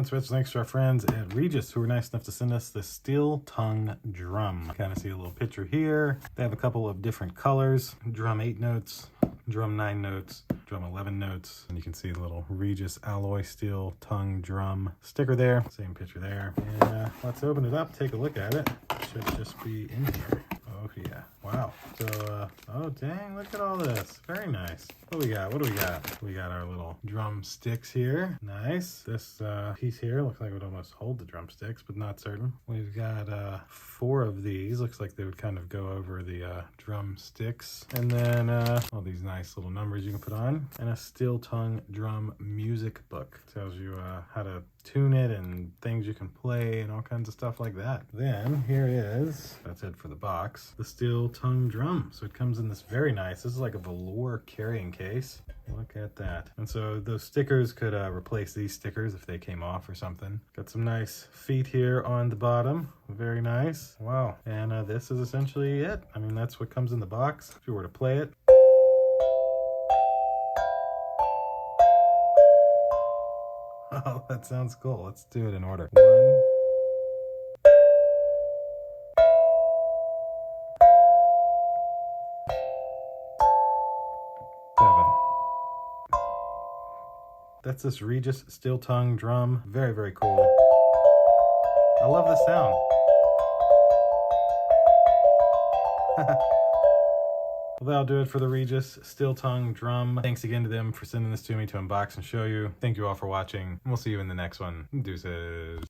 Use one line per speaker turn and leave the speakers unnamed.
Special thanks to our friends at Regis who were nice enough to send us the steel tongue drum. Kind of see a little picture here. They have a couple of different colors. Drum 8 notes, drum 9 notes, drum 11 notes. And you can see the little Regis alloy steel tongue drum sticker there. Same picture there. And let's open it up, take a look at it. It should just be in here. Oh yeah, wow. So, oh dang, look at all this. Very nice. What do we got? What do we got? We got our little drumsticks here. Nice. This piece here looks like it would almost hold the drumsticks, but not certain. We've got 4 of these. Looks like they would kind of go over the drumsticks. And then all these nice little numbers you can put on. And a steel tongue drum music book. Tells you how to tune it and things you can play and all kinds of stuff like that. Then here is, that's it for the box, the steel tongue drum. So it comes in this very nice, this is like a velour carrying case. Look at that. And so those stickers could replace these stickers if they came off or something. Got some nice feet here on the bottom. Very nice. Wow. And this is essentially it. I mean, that's what comes in the box. If you were to play it. Oh, that sounds cool. Let's do it in order. 1, 7. That's this Regis steel tongue drum. Very, very cool. I love the sound. Well, that'll do it for the Regis steel tongue drum. Thanks again to them for sending this to me to unbox and show you. Thank you all for watching, and we'll see you in the next one. Deuces.